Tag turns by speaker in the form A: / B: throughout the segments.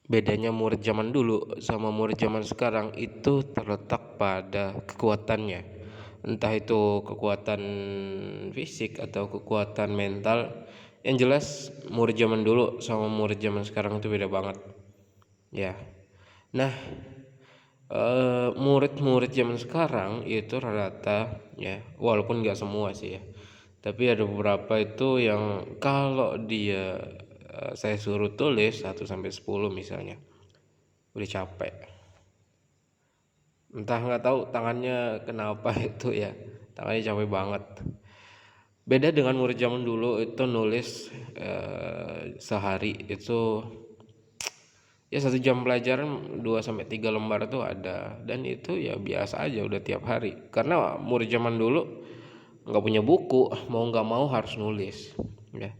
A: Bedanya murid zaman dulu sama murid zaman sekarang itu terletak pada kekuatannya. Entah itu kekuatan fisik atau kekuatan mental. Yang jelas murid zaman dulu sama murid zaman sekarang itu beda banget. Ya. Nah, murid-murid zaman sekarang itu rata ya, walaupun nggak semua sih ya. Tapi ada beberapa itu yang kalau dia saya suruh tulis 1 sampai 10 misalnya, udah capek. Entah nggak tahu tangannya kenapa itu ya. Tangannya capek banget. Beda dengan murid zaman dulu itu nulis sehari itu ya 1 jam pelajaran 2 sampai 3 lembar itu ada, dan itu ya biasa aja udah tiap hari. Karena murid zaman dulu nggak punya buku, mau nggak mau harus nulis. Ya,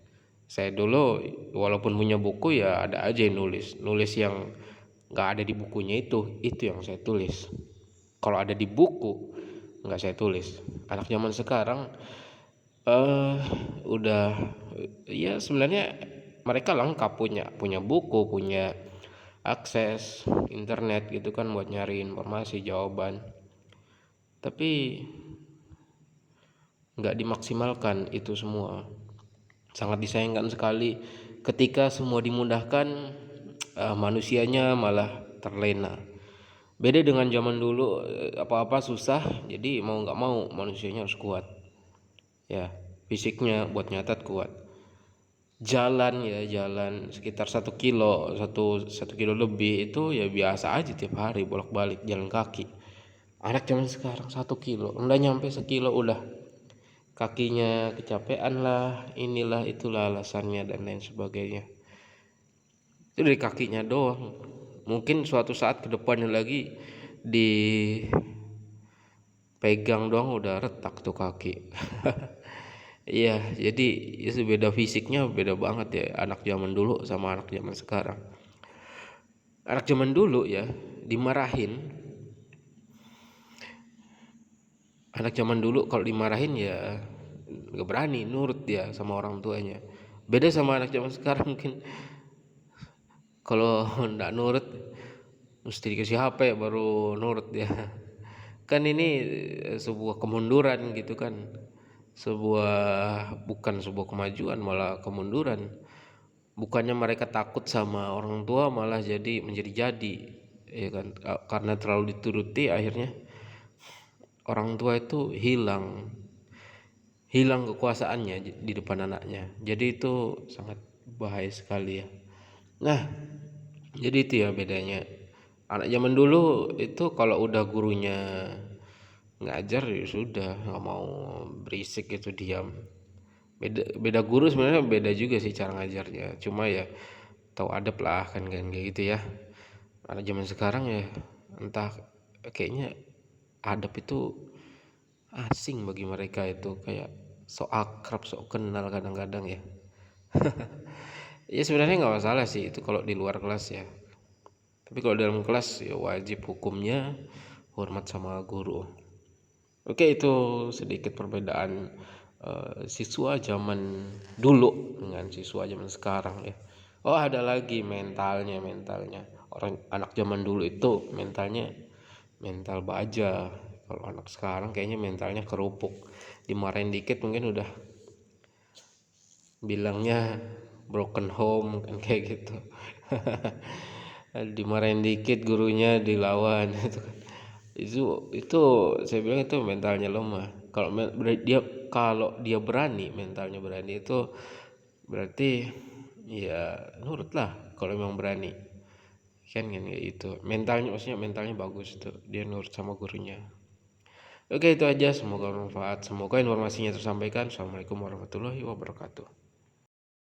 A: saya dulu walaupun punya buku ya ada aja yang nulis yang nggak ada di bukunya itu yang saya tulis. Kalau ada di buku nggak saya tulis. Anak zaman sekarang eh udah ya sebenarnya mereka lengkap, punya buku, punya akses internet gitu kan buat nyari informasi jawaban, tapi nggak dimaksimalkan itu semua. Sangat disayangkan sekali ketika semua dimudahkan, manusianya malah terlena. Beda dengan zaman dulu, apa-apa susah, jadi mau nggak mau manusianya harus kuat. Ya, fisiknya buat nyatat kuat. Jalan sekitar 1 kilo, satu kilo lebih itu ya biasa aja tiap hari bolak-balik jalan kaki. Anak zaman sekarang 1 kilo, udah nyampe sekilo udah kakinya kecapean lah, inilah itulah alasannya dan lain sebagainya. Itu dari kakinya doang. Mungkin suatu saat ke depannya lagi dipegang doang udah retak tuh kaki. Iya, jadi itu beda fisiknya beda banget ya anak zaman dulu sama anak zaman sekarang. Anak zaman dulu ya dimarahin. Anak zaman dulu kalau dimarahin ya nggak berani nurut dia sama orang tuanya. Beda sama anak zaman sekarang, mungkin kalau nggak nurut mesti dikasih HP baru nurut dia. Kan ini sebuah kemunduran gitu kan. Bukan sebuah kemajuan, malah kemunduran. Bukannya mereka takut sama orang tua, malah menjadi ya kan, karena terlalu dituruti akhirnya orang tua itu hilang kekuasaannya di depan anaknya. Jadi itu sangat bahaya sekali ya. Nah, jadi itu ya bedanya. Anak zaman dulu itu kalau udah gurunya ngajar ya sudah, nggak mau berisik itu diam. Beda guru sebenarnya, beda juga sih cara ngajarnya. Cuma ya tahu adab lah kan kayak gitu ya. Anak zaman sekarang ya entah, kayaknya adab itu asing bagi mereka, itu kayak sok akrab, sok kenal kadang-kadang ya. Ya sebenarnya nggak masalah sih itu kalau di luar kelas ya. Tapi kalau dalam kelas ya wajib hukumnya hormat sama guru. Oke, itu sedikit perbedaan siswa zaman dulu dengan siswa zaman sekarang ya. Oh, ada lagi mentalnya. Orang anak zaman dulu itu mentalnya mental baja. Kalau anak sekarang kayaknya mentalnya kerupuk. Dimarahin dikit mungkin udah bilangnya broken home kan kayak gitu. Dimarahin dikit gurunya dilawan itu kan. Itu saya bilang itu mentalnya lemah. Kalau dia berani, mentalnya berani, itu berarti ya nurut lah kalau memang berani. Kan kayak itu. Maksudnya mentalnya bagus tuh. Dia nurut sama gurunya. Oke, itu aja, semoga bermanfaat. Semoga informasinya tersampaikan. Assalamualaikum warahmatullahi wabarakatuh.